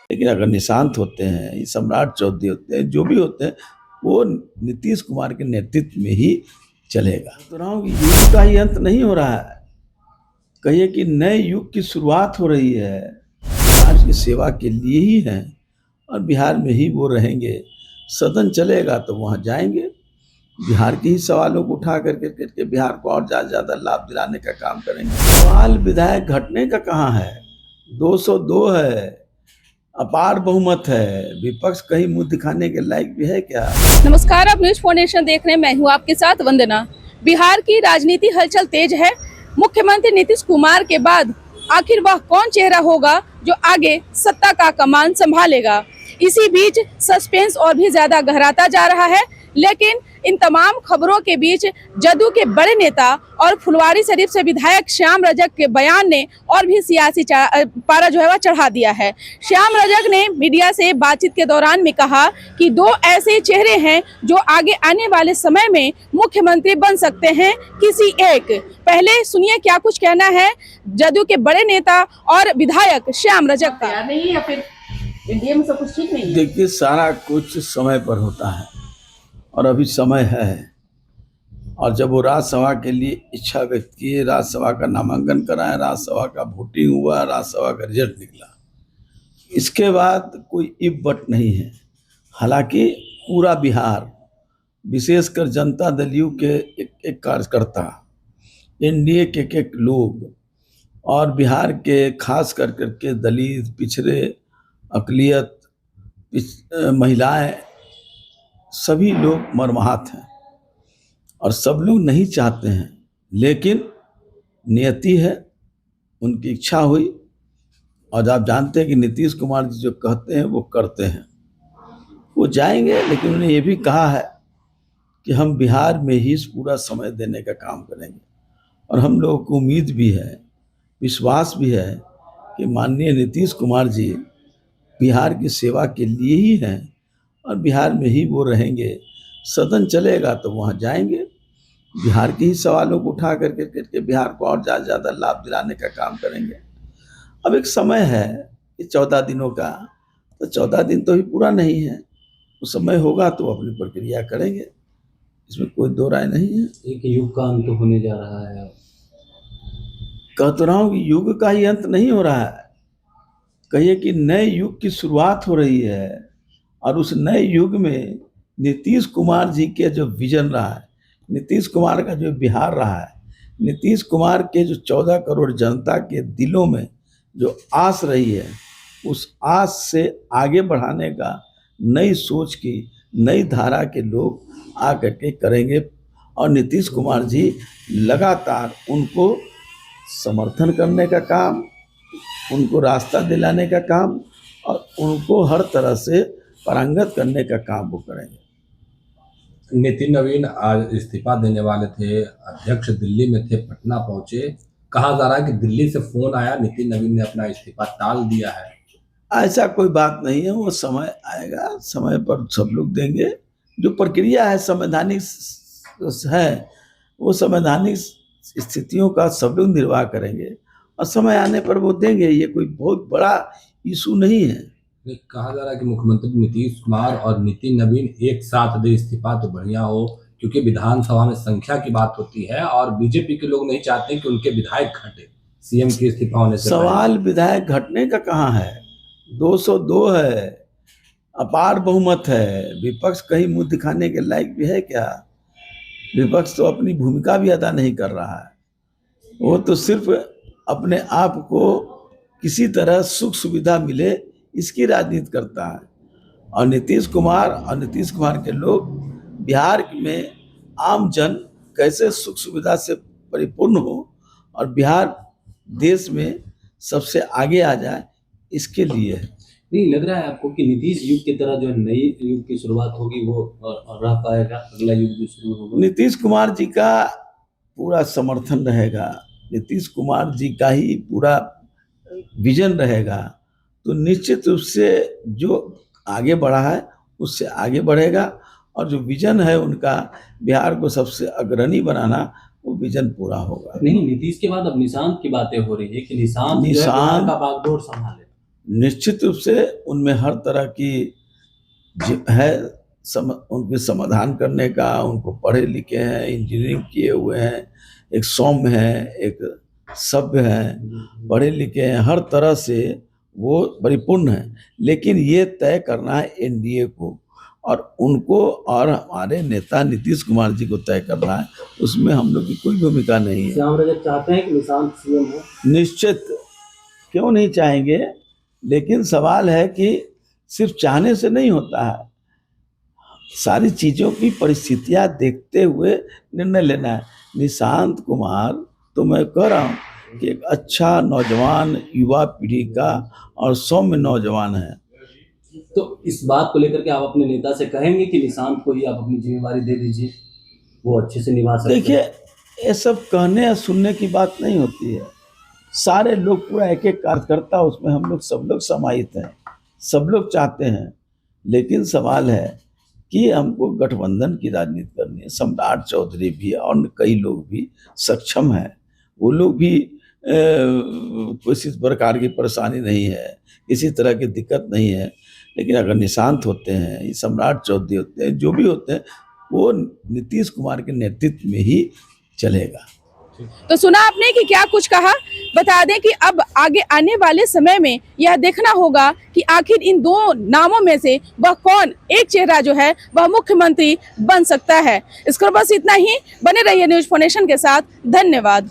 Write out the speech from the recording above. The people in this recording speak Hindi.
लेकिन अगर निशांत होते हैं, सम्राट चौधरी होते हैं, जो भी होते हैं, वो नीतीश कुमार के नेतृत्व में ही चलेगा। तो रहा हूँ कि युग का ही अंत नहीं हो रहा है, कहिए कि नए युग की शुरुआत हो रही है। समाज की सेवा के लिए ही हैं और बिहार में ही वो रहेंगे। सदन चलेगा तो वहाँ जाएंगे, बिहार के ही सवालों को उठा करके बिहार को और ज़्यादा लाभ दिलाने का काम करेंगे। सवाल विधायक घटने का कहाँ है, 202 है, अपार बहुमत है, विपक्ष कहीं मुंह दिखाने के लायक भी है क्या? नमस्कार, आप न्यूज 4 नेशन देख रहे हैं। मैं हूं आपके साथ वंदना। बिहार की राजनीति हलचल तेज है। मुख्यमंत्री नीतीश कुमार के बाद आखिर वह कौन चेहरा होगा जो आगे सत्ता का कमान संभालेगा। इसी बीच सस्पेंस और भी ज्यादा गहराता जा रहा है। लेकिन इन तमाम खबरों के बीच जदयू के बड़े नेता और फुलवारी शरीफ से विधायक श्याम रजक के बयान ने और भी सियासी पारा जो है वह चढ़ा दिया है। श्याम रजक ने मीडिया से बातचीत के दौरान में कहा कि दो ऐसे चेहरे हैं जो आगे आने वाले समय में मुख्यमंत्री बन सकते हैं किसी एक। पहले सुनिए क्या कुछ कहना है जदयू के बड़े नेता और विधायक श्याम रजक का। नहीं या फिर इंडिया में सब कुछ ठीक नहीं है? देखिए, सारा कुछ समय पर होता है और अभी समय है। और जब वो राज्यसभा के लिए इच्छा व्यक्त किए, राज्यसभा का नामांकन कराए, राज्यसभा का वोटिंग हुआ, राज्यसभा का रिजल्ट निकला, इसके बाद कोई इफ बट नहीं है। हालांकि पूरा बिहार, विशेषकर जनता दल यू के एक कार्यकर्ता, एनडीए के एक लोग और बिहार के खास करके दलित, पिछड़े, अकलियत, महिलाएं, सभी लोग मर्माहत हैं और सब लोग नहीं चाहते हैं। लेकिन नियति है, उनकी इच्छा हुई और आप जानते हैं कि नीतीश कुमार जी जो कहते हैं वो करते हैं। वो जाएंगे, लेकिन उन्होंने ये भी कहा है कि हम बिहार में ही पूरा समय देने का काम करेंगे। और हम लोगों को उम्मीद भी है, विश्वास भी है कि माननीय नीतीश कुमार जी बिहार की सेवा के लिए ही हैं और बिहार में ही वो रहेंगे। सदन चलेगा तो वहाँ जाएंगे, बिहार के ही सवालों को उठा करके बिहार को और ज़्यादा लाभ दिलाने का काम करेंगे। अब एक समय है ये 14 दिनों का, तो 14 दिन तो भी पूरा नहीं है। वो समय होगा तो अपनी प्रक्रिया करेंगे, इसमें कोई दो राय नहीं है। एक युग का अंत होने जा रहा है। कह तो रहा हूँ कि युग का ही अंत नहीं हो रहा है, कहिए कि नए युग की शुरुआत हो रही है। और उस नए युग में नीतीश कुमार जी के जो विजन रहा है, नीतीश कुमार का जो बिहार रहा है, नीतीश कुमार के जो 14 करोड़ जनता के दिलों में जो आस रही है, उस आस से आगे बढ़ाने का नई सोच की, नई धारा के लोग आ करके करेंगे। और नीतीश कुमार जी लगातार उनको समर्थन करने का काम, उनको रास्ता दिलाने का काम और उनको हर तरह से पारंगत करने का काम वो करेंगे। नितिन नवीन आज इस्तीफा देने वाले थे, अध्यक्ष दिल्ली में थे, पटना पहुंचे। कहा जा रहा है कि दिल्ली से फोन आया, नितिन नवीन ने अपना इस्तीफा टाल दिया है। ऐसा कोई बात नहीं है, वो समय आएगा, समय पर सब लोग देंगे। जो प्रक्रिया है संवैधानिक है, वो संवैधानिक स्थितियों का सब लोग निर्वाह करेंगे और समय आने पर वो देंगे। ये कोई बहुत बड़ा इशू नहीं है। कहा जा रहा है कि मुख्यमंत्री नीतीश कुमार और नितिन नवीन एक साथ दे इस्तीफा तो बढ़िया हो, क्योंकि विधानसभा में संख्या की बात होती है और बीजेपी के लोग नहीं चाहते कि उनके विधायक घटे सीएम के इस्तीफा होने से। सवाल विधायक घटने का कहाँ है, 202 है, अपार बहुमत है, विपक्ष कहीं मुंह दिखाने के लायक भी है क्या? विपक्ष तो अपनी भूमिका भी अदा नहीं कर रहा है, वो तो सिर्फ अपने आप को किसी तरह सुख सुविधा मिले इसकी राजनीति करता है। और नीतीश कुमार के लोग बिहार में आम जन कैसे सुख सुविधा से परिपूर्ण हो और बिहार देश में सबसे आगे आ जाए, इसके लिए है। नहीं लग रहा है आपको कि नीतीश युग की तरह जो नई युग की शुरुआत होगी वो रह पाएगा, अगला युग जो शुरू होगा? नीतीश कुमार जी का पूरा समर्थन रहेगा, नीतीश कुमार जी का ही पूरा विजन रहेगा, तो निश्चित रूप से जो आगे बढ़ा है उससे आगे बढ़ेगा। और जो विजन है उनका बिहार को सबसे अग्रणी बनाना, वो विजन पूरा होगा। नहीं, नीतीश के बाद अब निशांत की बातें हो रही है कि निशांत का बागडोर संभाले। निश्चित रूप से उनमें हर तरह की है उनके समाधान करने का, उनको पढ़े लिखे हैं, इंजीनियरिंग किए हुए हैं, एक सौम्य है, एक सभ्य हैं, पढ़े लिखे हैं, हर तरह से वो परिपूर्ण हैं। लेकिन ये तय करना है एनडीए को और उनको और हमारे नेता नीतीश कुमार जी को तय करना है, उसमें हम लोग की कोई भूमिका नहीं है। श्याम रजक चाहते हैं कि निशांत सीएम हो? निश्चित, क्यों नहीं चाहेंगे, लेकिन सवाल है कि सिर्फ चाहने से नहीं होता है, सारी चीज़ों की परिस्थितियां देखते हुए निर्णय लेना है। निशांत कुमार तो मैं कह रहा हूँ कि एक अच्छा नौजवान युवा पीढ़ी का और सौम्य नौजवान है। तो इस बात को लेकर के आप अपने नेता से कहेंगे कि निशांत को ही आप अपनी जिम्मेवारी दे दीजिए, वो अच्छे से निभा सकते हैं? देखिए, ये सब कहने या सुनने की बात नहीं होती है। सारे लोग, पूरा एक एक कार्यकर्ता, उसमें हम लोग सब लोग समाहित हैं, सब लोग चाहते हैं। लेकिन सवाल है कि हमको गठबंधन की राजनीति करनी है। सम्राट चौधरी भी और कई लोग भी सक्षम हैं, वो लोग भी किसी प्रकार की परेशानी नहीं है, किसी तरह की दिक्कत नहीं है। लेकिन अगर निशांत होते हैं, सम्राट चौधरी होते हैं, जो भी होते हैं, वो नीतीश कुमार के नेतृत्व में ही चलेगा। तो सुना आपने कि क्या कुछ कहा। बता दें कि अब आगे आने वाले समय में यह देखना होगा कि आखिर इन दो नामों में से वह कौन एक चेहरा जो है वह मुख्यमंत्री बन सकता है। इसको बस इतना ही। बने रहिए न्यूज़ 4 नेशन के साथ। धन्यवाद।